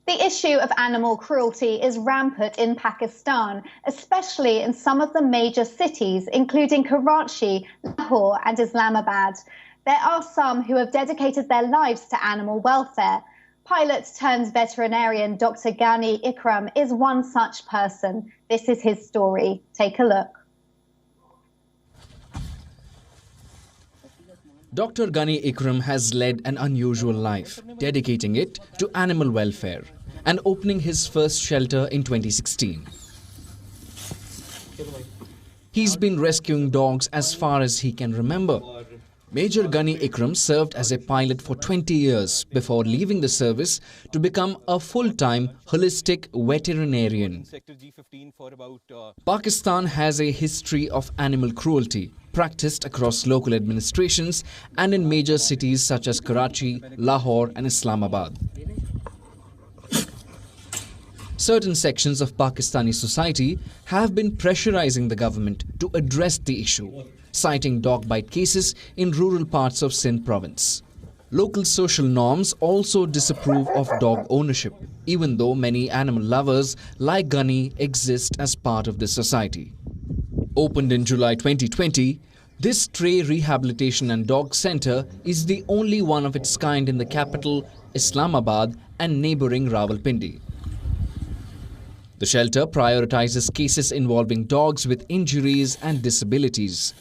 The issue of animal cruelty is rampant in Pakistan, especially in some of the major cities, including Karachi, Lahore and Islamabad. There are some who have dedicated their lives to animal welfare. Pilot turned veterinarian Dr. Ghani Ikram is one such person. This is his story. Take a look. Dr. Ghani Ikram has led an unusual life, dedicating it to animal welfare and opening his first shelter in 2016. He's been rescuing dogs as far as he can remember. Major Ghani Ikram served as a pilot for 20 years before leaving the service to become a full-time holistic veterinarian. Pakistan has a history of animal cruelty practiced across local administrations and in major cities such as Karachi, Lahore and Islamabad. Certain sections of Pakistani society have been pressurizing the government to address the issue, citing dog bite cases in rural parts of Sindh province. Local social norms also disapprove of dog ownership, even though many animal lovers like Ghani exist as part of this society. Opened in July 2020, this stray rehabilitation and dog center is the only one of its kind in the capital, Islamabad, and neighboring Rawalpindi. The shelter prioritizes cases involving dogs with injuries and disabilities.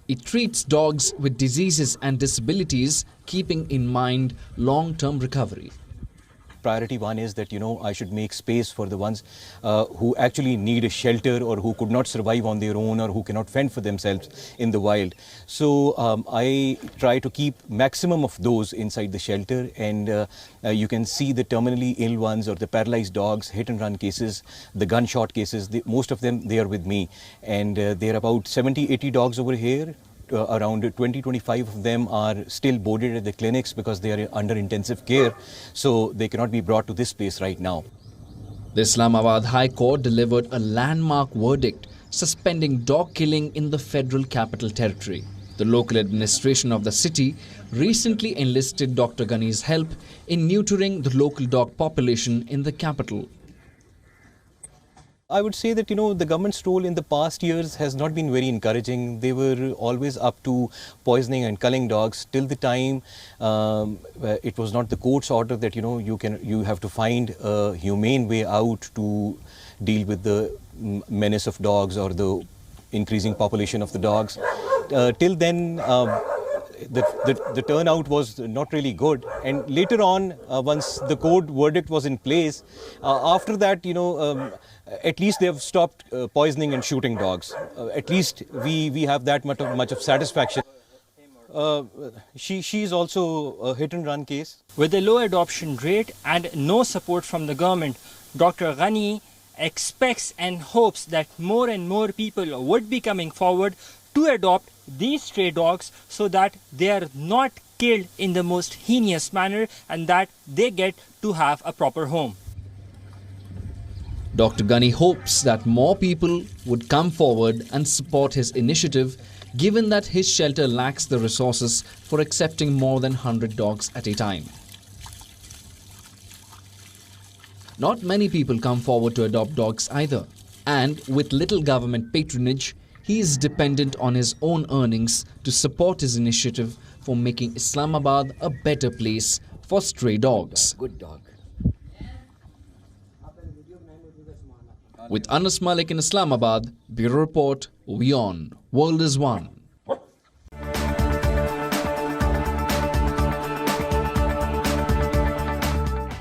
It treats dogs with diseases and disabilities, keeping in mind long-term recovery. Priority one is that, I should make space for the ones who actually need a shelter or who could not survive on their own or who cannot fend for themselves in the wild. So I try to keep maximum of those inside the shelter, and you can see the terminally ill ones or the paralyzed dogs, hit and run cases, the gunshot cases, most of them, they are with me. And there are about 70-80 dogs over here. Around 20-25 of them are still boarded at the clinics because they are under intensive care, so they cannot be brought to this place right now. The Islamabad High Court delivered a landmark verdict suspending dog killing in the Federal Capital Territory. The local administration of the city recently enlisted Dr. Ghani's help in neutering the local dog population in the capital. I would say that, the government's role in the past years has not been very encouraging. They were always up to poisoning and culling dogs till the time it was not the court's order that, you have to find a humane way out to deal with the menace of dogs or the increasing population of the dogs. Till then, the turnout was not really good, and later on, once the court verdict was in place, after that, at least they have stopped poisoning and shooting dogs. At least we have that much of satisfaction. She is also a hit and run case. With a low adoption rate and no support from the government, Dr. Ghani expects and hopes that more and more people would be coming forward to adopt these stray dogs so that they are not killed in the most heinous manner and that they get to have a proper home. Dr. Ghani hopes that more people would come forward and support his initiative, given that his shelter lacks the resources for accepting more than 100 dogs at a time. Not many people come forward to adopt dogs either, and with little government patronage, he is dependent on his own earnings to support his initiative for making Islamabad a better place for stray dogs. Good dog. With Anas Malik in Islamabad, Bureau Report, WION, World is One.